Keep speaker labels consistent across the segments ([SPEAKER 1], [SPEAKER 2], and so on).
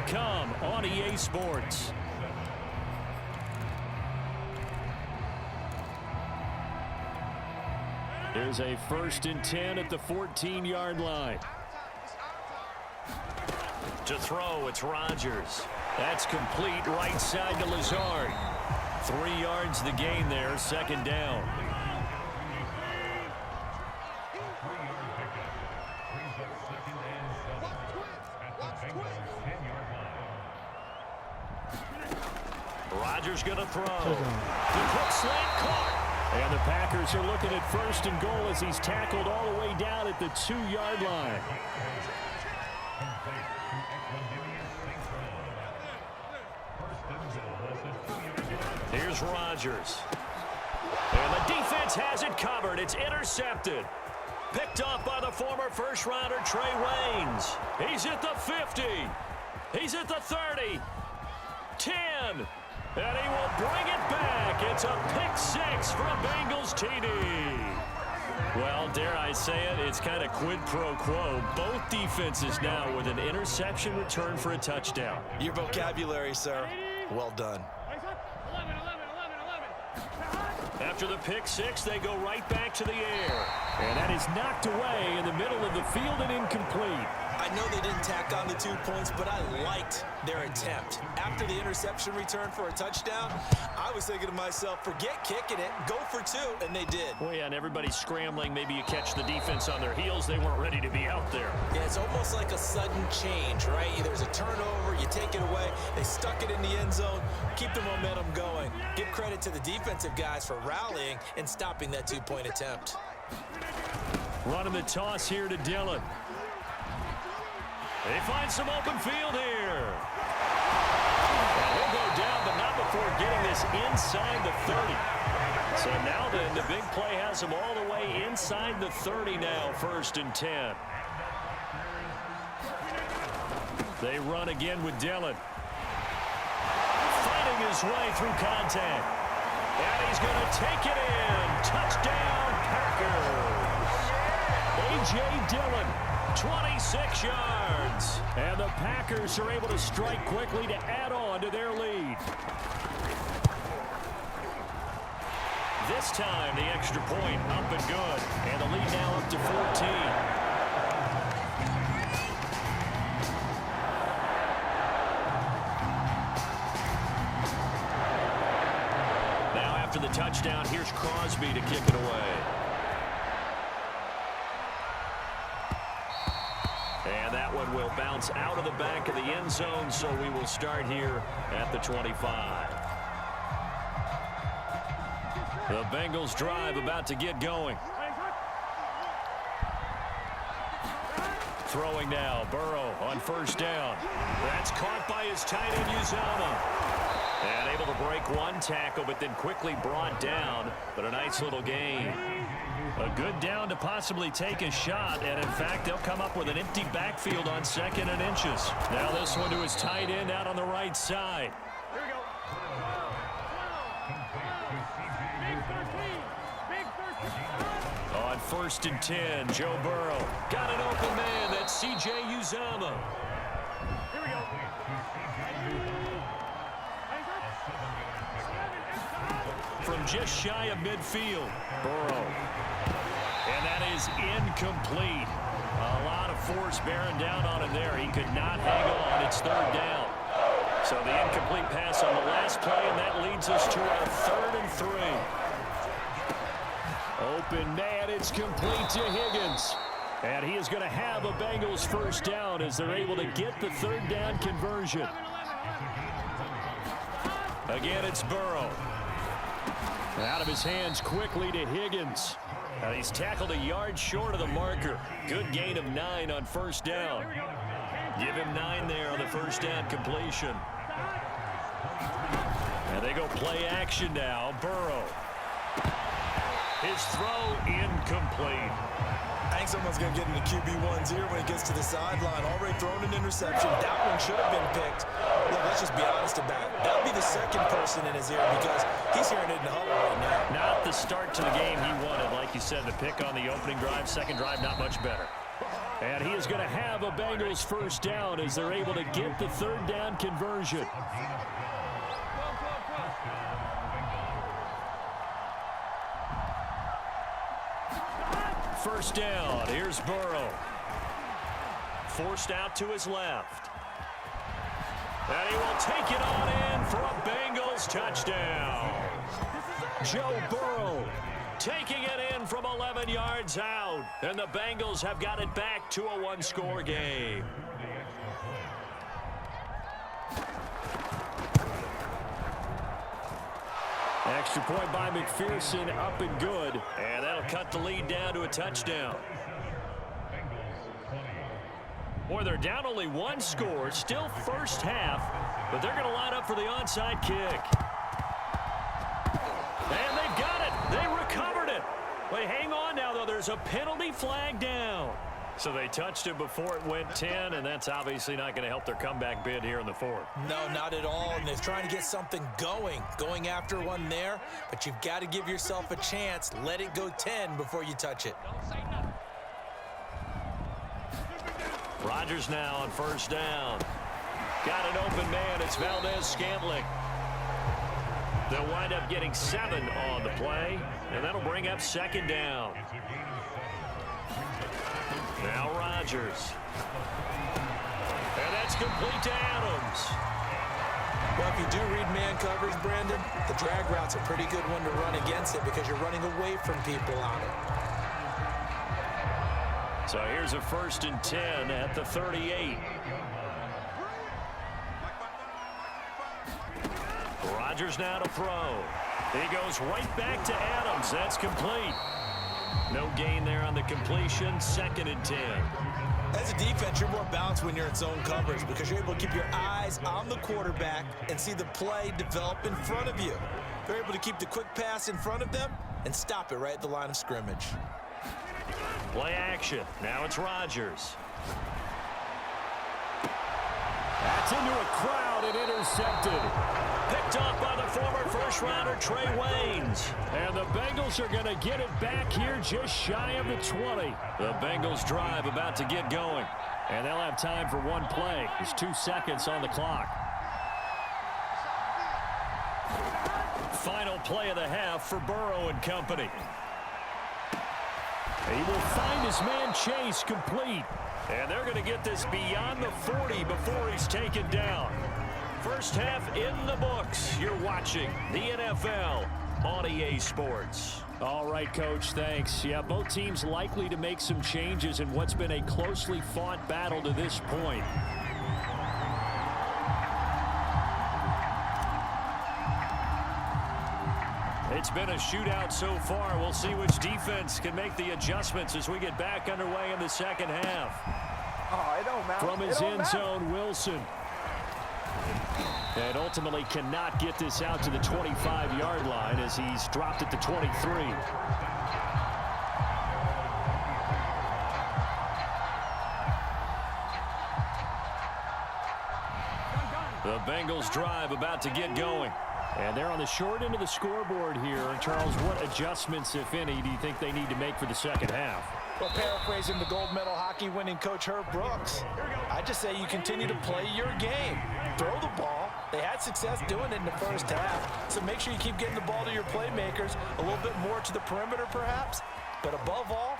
[SPEAKER 1] come on EA Sports. There's a 1st and 10 at the 14-yard line. To throw, it's Rodgers. That's complete right side to Lazard. 3 yards the gain there, 2nd down. Rodgers going to throw. The quick slant caught. And the Packers are looking at 1st and goal as he's tackled all the way down at the 2-yard line. Here's Rodgers. And the defense has it covered. It's intercepted. Picked off by the former first-rounder Trey Waynes. He's at the 50. He's at the 30. 10. And he will bring it back. It's a pick-6 from Bengals TD. Well, dare I say it, it's kind of quid pro quo. Both defenses now with an interception return for a touchdown.
[SPEAKER 2] Your vocabulary, sir. Well done.
[SPEAKER 1] After the pick-6, they go right back to the air. And that is knocked away in the middle of the field and incomplete.
[SPEAKER 2] I know they didn't tack on the 2 points, but I liked their attempt. After the interception return for a touchdown, I was thinking to myself, forget kicking it, go for 2, and they did.
[SPEAKER 1] Well, yeah, and everybody's scrambling. Maybe you catch the defense on their heels. They weren't ready to be out there.
[SPEAKER 2] Yeah, it's almost like a sudden change, right? There's a turnover, you take it away, they stuck it in the end zone, keep the momentum going. Give credit to the defensive guys for rallying and stopping that 2-point attempt.
[SPEAKER 1] Running the toss here to Dillon. They find some open field here. And he'll go down, but not before getting this inside the 30. So now then, the big play has him all the way inside the 30 now, 1st and 10. They run again with Dillon. Fighting his way through contact. And he's going to take it in. Touchdown, Packers. A.J. Dillon. 26 yards. And the Packers are able to strike quickly to add on to their lead. This time, the extra point up and good. And the lead now up to 14. Now after the touchdown, here's Crosby to kick it away. And that one will bounce out of the back of the end zone, so we will start here at the 25. The Bengals drive about to get going. Throwing now, Burrow on 1st down. That's caught by his tight end, Uzomah. And able to break 1 tackle, but then quickly brought down. But a nice little gain. A good down to possibly take a shot, and in fact, they'll come up with an empty backfield on 2nd and inches. Now this one to his tight end out on the right side.
[SPEAKER 3] Here we go. Big 13.
[SPEAKER 1] On 1st and 10, Joe Burrow. Got an open man, that's C.J. Uzomah.
[SPEAKER 3] Here we go.
[SPEAKER 1] From just shy of midfield, Burrow. And that is incomplete. A lot of force bearing down on him there. He could not hang on. It's 3rd down. So the incomplete pass on the last play, and that leads us to a 3rd and 3. Open man, it's complete to Higgins. And he is going to have a Bengals 1st down as they're able to get the 3rd down conversion. Again, it's Burrow. Out of his hands quickly to Higgins. He's tackled a yard short of the marker. Good gain of 9 on 1st down. Give him 9 there on the 1st down completion. And they go play action now. Burrow. His throw incomplete.
[SPEAKER 2] I think someone's going to get in the QB1's ear when he gets to the sideline. Already thrown an interception. That one should have been picked. Look, let's just be honest about it. That would be the 2nd person in his ear because he's hearing it in the huddle right now.
[SPEAKER 1] Not the start to the game he wanted. Like you said, the pick on the opening drive, 2nd drive, not much better. And he is going to have a Bengals first down as they're able to get the third down conversion. First down. Here's Burrow. Forced out to his left. And he will take it on in for a Bengals touchdown. Joe Burrow taking it in from 11 yards out. And the Bengals have got it back to a one-score game. Extra point by McPherson, up and good. And that'll cut the lead down to a touchdown. Boy, they're down only one score, still first half, but they're going to line up for the onside kick. And they've got it. They recovered it. Wait, hang on now, though. There's a penalty flag down. So they touched it before it went 10, and that's obviously not going to help their comeback bid here in the fourth.
[SPEAKER 2] No, not at all, and they're trying to get something going after one there, but you've got to give yourself a chance. Let it go 10 before you touch it.
[SPEAKER 1] Rodgers now on first down. Got an open man. It's Valdez-Scantling. They'll wind up getting 7 on the play, and that'll bring up second down. Now Rodgers. And that's complete to Adams.
[SPEAKER 2] Well, if you do read man coverage, Brandon, the drag route's a pretty good one to run against it because you're running away from people on it.
[SPEAKER 1] So here's a 1st and 10 at the 38. Rodgers now to throw. He goes right back to Adams. That's complete. No gain there on the completion. 2nd and 10.
[SPEAKER 2] As a defense, you're more balanced when you're in zone coverage because you're able to keep your eyes on the quarterback and see the play develop in front of you. You're able to keep the quick pass in front of them and stop it right at the line of scrimmage.
[SPEAKER 1] Play action. Now it's Rodgers. That's into a crowd and intercepted. Picked off by the former first-rounder Trey Waynes. And the Bengals are going to get it back here just shy of the 20. The Bengals drive about to get going. And they'll have time for one play. There's 2 seconds on the clock. Final play of the half for Burrow and company. He will find his man Chase complete. And they're going to get this beyond the 40 before he's taken down. First half in the books. You're watching the NFL on EA Sports. All right, Coach, thanks. Yeah, both teams likely to make some changes in what's been a closely fought battle to this point. It's been a shootout so far. We'll see which defense can make the adjustments as we get back underway in the second half.
[SPEAKER 3] Oh, it don't matter.
[SPEAKER 1] From his end zone, Wilson. And ultimately cannot get this out to the 25-yard line as he's dropped at the 23. The Bengals drive about to get going. And they're on the short end of the scoreboard here. And Charles, what adjustments, if any, do you think they need to make for the second half?
[SPEAKER 2] Well, paraphrasing the gold medal hockey winning coach Herb Brooks, I just say you continue to play your game. Throw the ball. They had success doing it in the first half. So make sure you keep getting the ball to your playmakers, a little bit more to the perimeter perhaps. But above all,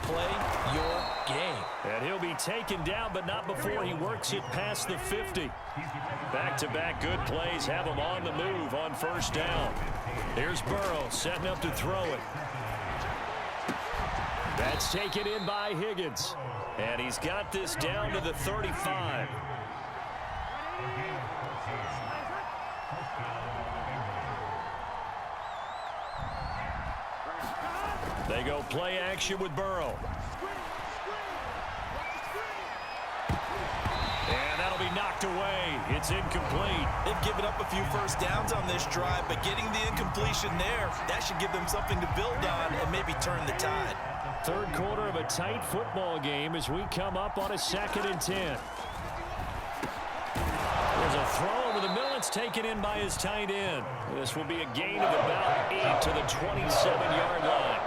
[SPEAKER 2] play your game.
[SPEAKER 1] And he'll be taken down, but not before he works it past the 50. Back-to-back good plays have him on the move on first down. Here's Burrow setting up to throw it. That's taken in by Higgins. And he's got this down to the 35. They go play action with Burrow. And that'll be knocked away. It's incomplete.
[SPEAKER 2] They've given up a few first downs on this drive, but getting the incompletion there, that should give them something to build on and maybe turn the tide.
[SPEAKER 1] Third quarter of a tight football game as we come up on a 2nd and 10. There's a throw over the middle. It's taken in by his tight end. This will be a gain of about 8 to the 27-yard line.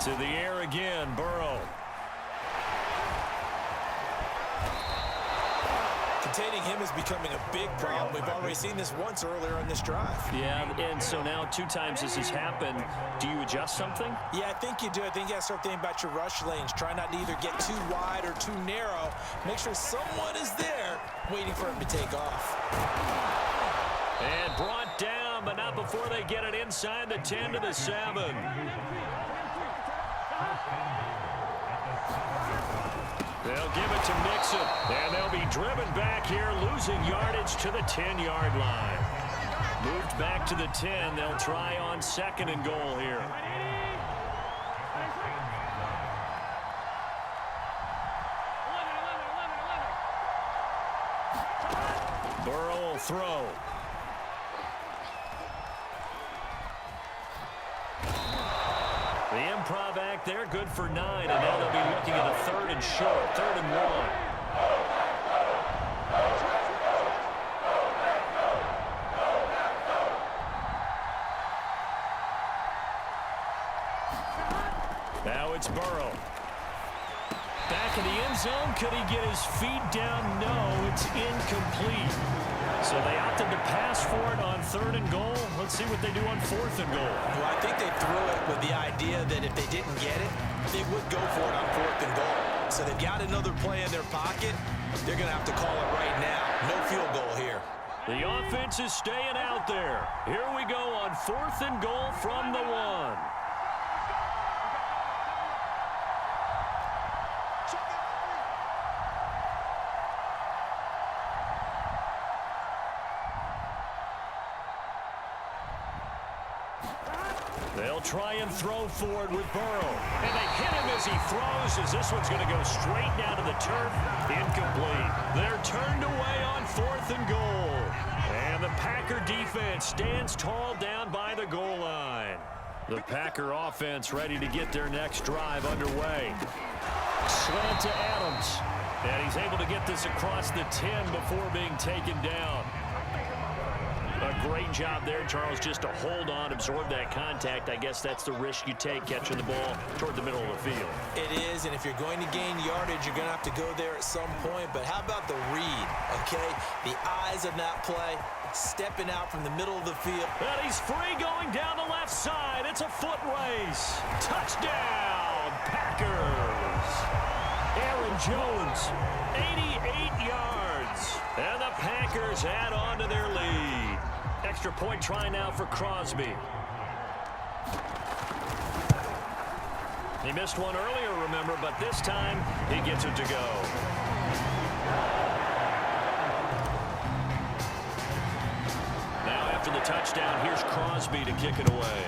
[SPEAKER 1] To the air again, Burrow.
[SPEAKER 2] Containing him is becoming a big problem. We've already seen this once earlier in this drive.
[SPEAKER 1] Yeah, and so now 2 times this has happened. Do you adjust something?
[SPEAKER 2] Yeah, I think you do. I think you got to start thinking about your rush lanes. Try not to either get too wide or too narrow. Make sure someone is there waiting for him to take off.
[SPEAKER 1] And brought down, but not before they get it inside the 10 to the 7. They'll give it to Mixon, and they'll be driven back here, losing yardage to the 10-yard line. Moved back to the 10. They'll try on 2nd and goal here. Burrow will throw. The improv act there, good for 9, and now they'll be looking at a 3rd and short, 3rd and 1. Now it's Burrow. Back in the end zone, could he get his feet down? No, it's incomplete. So they opted to pass for it on 3rd and goal. Let's see what they do on 4th and goal.
[SPEAKER 2] Well, I think they threw it with the idea that if they didn't get it, they would go for it on 4th and goal. So they've got another play in their pocket. They're going to have to call it right now. No field goal here.
[SPEAKER 1] The offense is staying out there. Here we go on 4th and goal from the 1. They'll try and throw forward with Burrow. And they hit him as he throws, as this one's going to go straight down to the turf. Incomplete. They're turned away on 4th and goal. And the Packer defense stands tall down by the goal line. The Packer offense ready to get their next drive underway. Slant to Adams. And he's able to get this across the 10 before being taken down. A great job there, Charles, just to hold on, absorb that contact. I guess that's the risk you take catching the ball toward the middle of the field.
[SPEAKER 2] It is, and if you're going to gain yardage, you're going to have to go there at some point. But how about the read, okay? The eyes of that play, stepping out from the middle of the field.
[SPEAKER 1] And he's free going down the left side. It's a foot race. Touchdown, Packers. Aaron Jones, 88 yards. And the Packers add on to their lead. Extra point try now for Crosby. He missed one earlier, remember, but this time he gets it to go. Now after the touchdown, here's Crosby to kick it away.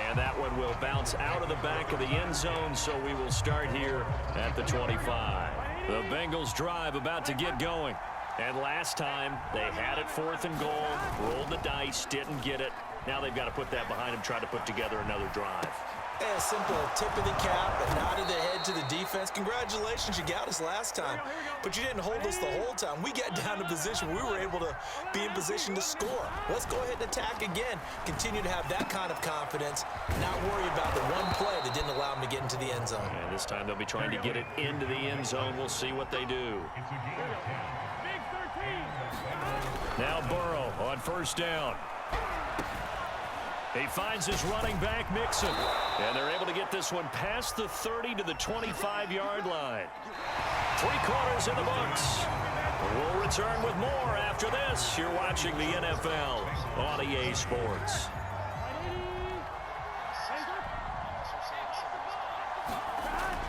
[SPEAKER 1] And that one will bounce out of the back of the end zone, so we will start here at the 25. The Bengals drive about to get going. And last time, they had it 4th and goal, rolled the dice, didn't get it. Now they've got to put that behind them, try to put together another drive.
[SPEAKER 2] A simple tip of the cap, a nod of the head to the defense. Congratulations, you got us last time. But you didn't hold us the whole time. We got down to position. We were able to be in position to score. Let's go ahead and attack again. Continue to have that kind of confidence. Not worry about the one play that didn't allow them to get into the end zone.
[SPEAKER 1] And this time they'll be trying to get it into the end zone. We'll see what they do. Now Burrow on 1st down. He finds his running back, Mixon. And they're able to get this one past the 30 to the 25-yard line. 3 quarters in the books. We'll return with more after this. You're watching the NFL on EA Sports.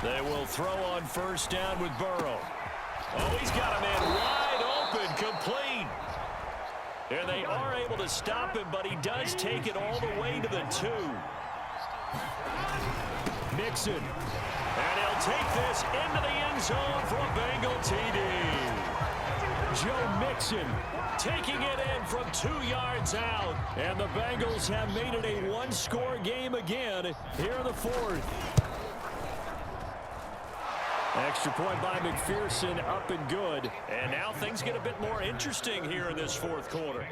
[SPEAKER 1] They will throw on 1st down with Burrow. Oh, he's got a man wide open, complete. And they are able to stop him, but he does take it all the way to the 2. Mixon. And he'll take this into the end zone for a Bengal TD. Joe Mixon taking it in from 2 yards out. And the Bengals have made it a 1-score game again here in the 4th. Extra point by McPherson, up and good. And now things get a bit more interesting here in this 4th quarter.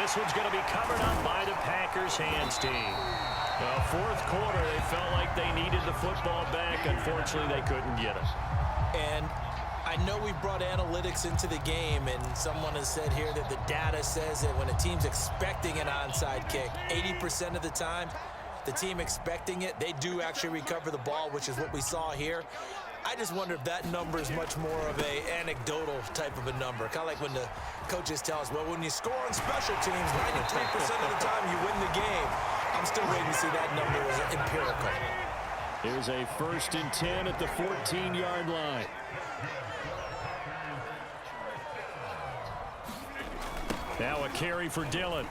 [SPEAKER 1] this one's going to be covered up by the Packers hands team. Fourth quarter, they felt like they needed the football back. Unfortunately, they couldn't get it.
[SPEAKER 2] And I know we brought analytics into the game, and someone has said here that the data says that when a team's expecting an onside kick, 80% of the time, the team expecting it, they do actually recover the ball, which is what we saw here. I just wonder if that number is much more of a anecdotal type of a number. Kind of like when the coaches tell us, well, when you score on special teams, 93% of the time you win the game. I'm still waiting to see that number as empirical.
[SPEAKER 1] Here's a 1st and 10 at the 14-yard line. Now a carry for Dillon.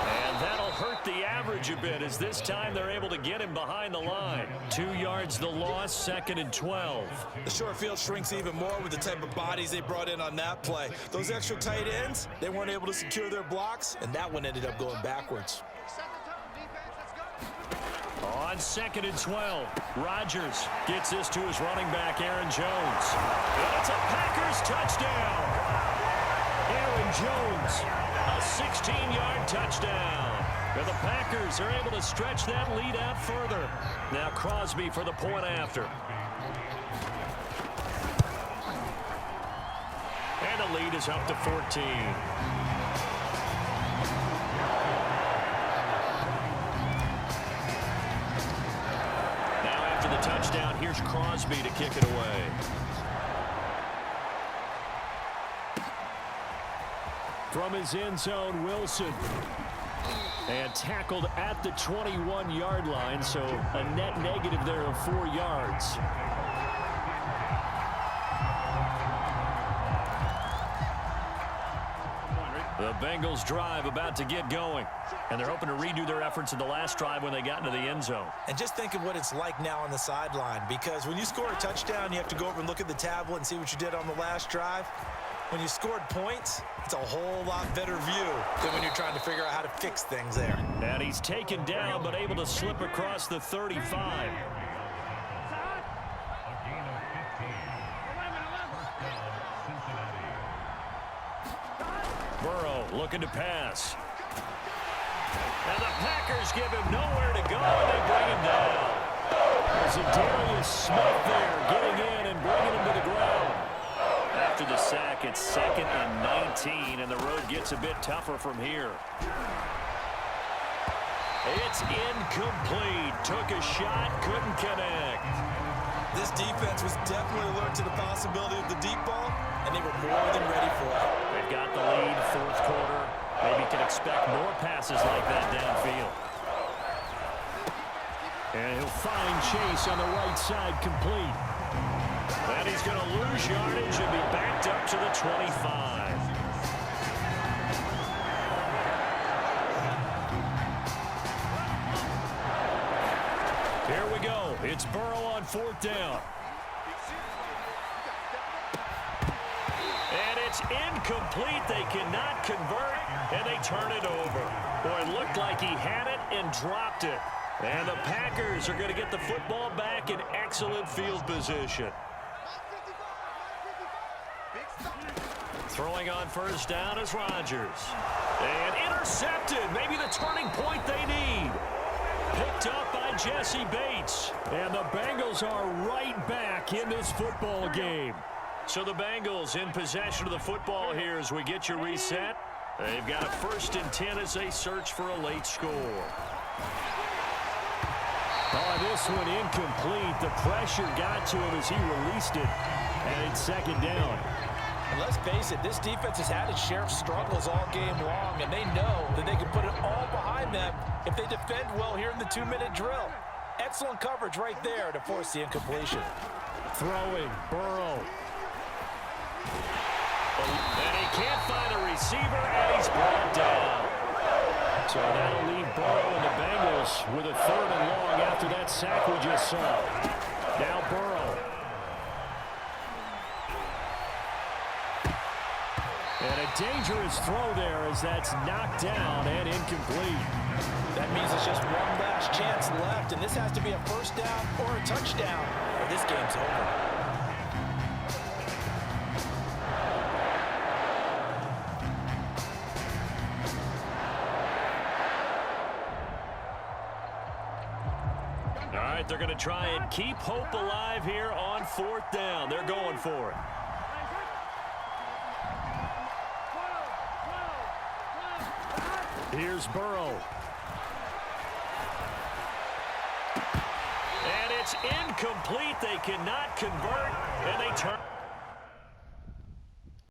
[SPEAKER 1] And that'll hurt the average a bit as this time they're able to get him behind the line. 2 yards the loss, 2nd and 12.
[SPEAKER 2] The short field shrinks even more with the type of bodies they brought in on that play. Those extra tight ends, they weren't able to secure their blocks, and that one ended up going backwards.
[SPEAKER 1] On 2nd and 12, Rodgers gets this to his running back, Aaron Jones. And it's a Packers touchdown. Aaron Jones, a 16-yard touchdown. And the Packers are able to stretch that lead out further. Now Crosby for the point after. And the lead is up to 14. Touchdown. Here's Crosby to kick it away. From his end zone, Wilson. And tackled at the 21-yard line, so a net negative there of 4 yards. The Bengals drive about to get going. And they're hoping to redo their efforts in the last drive when they got into the end zone.
[SPEAKER 2] And just think of what it's like now on the sideline, because when you score a touchdown, you have to go over and look at the tablet and see what you did on the last drive. When you scored points, it's a whole lot better view than when you're trying to figure out how to fix things there.
[SPEAKER 1] And he's taken down, but able to slip across the 35. Burrow looking to pass. And the Packers give him nowhere to go, and they bring him down. There's a Darius Smith there getting in and bringing him to the ground. After the sack, it's 2nd and 19, and the road gets a bit tougher from here. It's incomplete. Took a shot, couldn't connect.
[SPEAKER 2] This defense was definitely alert to the possibility of the deep ball, and they were more than ready for it.
[SPEAKER 1] They've got the lead, 4th quarter. Maybe can expect more passes like that downfield. And he'll find Chase on the right side, complete. And he's going to lose yardage and be backed up to the 25. Here we go. It's Burrow on 4th down. And it's incomplete. They cannot convert, and they turn it over. Boy, it looked like he had it and dropped it. And the Packers are going to get the football back in excellent field position. Throwing on 1st down is Rodgers. And intercepted. Maybe the turning point they need. Picked up by Jesse Bates. And the Bengals are right back in this football game. So the Bengals in possession of the football here as we get you reset. They've got a 1st and 10 as they search for a late score. Oh, this one incomplete. The pressure got to him as he released it. And it's 2nd down.
[SPEAKER 2] And let's face it, this defense has had its share of struggles all game long, and they know that they can put it all behind them if they defend well here in the 2-minute drill. Excellent coverage right there to force the incompletion.
[SPEAKER 1] Throwing, Burrow. And he can't find a receiver, and he's brought down. So that'll leave Burrow and the Bengals with a 3rd and long after that sack we just saw. Now Burrow. And a dangerous throw there as that's knocked down and incomplete.
[SPEAKER 2] That means it's just one last chance left, and this has to be a 1st down or a touchdown, or this game's over.
[SPEAKER 1] right, they're going to try and keep hope alive here on 4th down. They're going for it. Here's Burrow. And it's incomplete. They cannot convert, and they turn.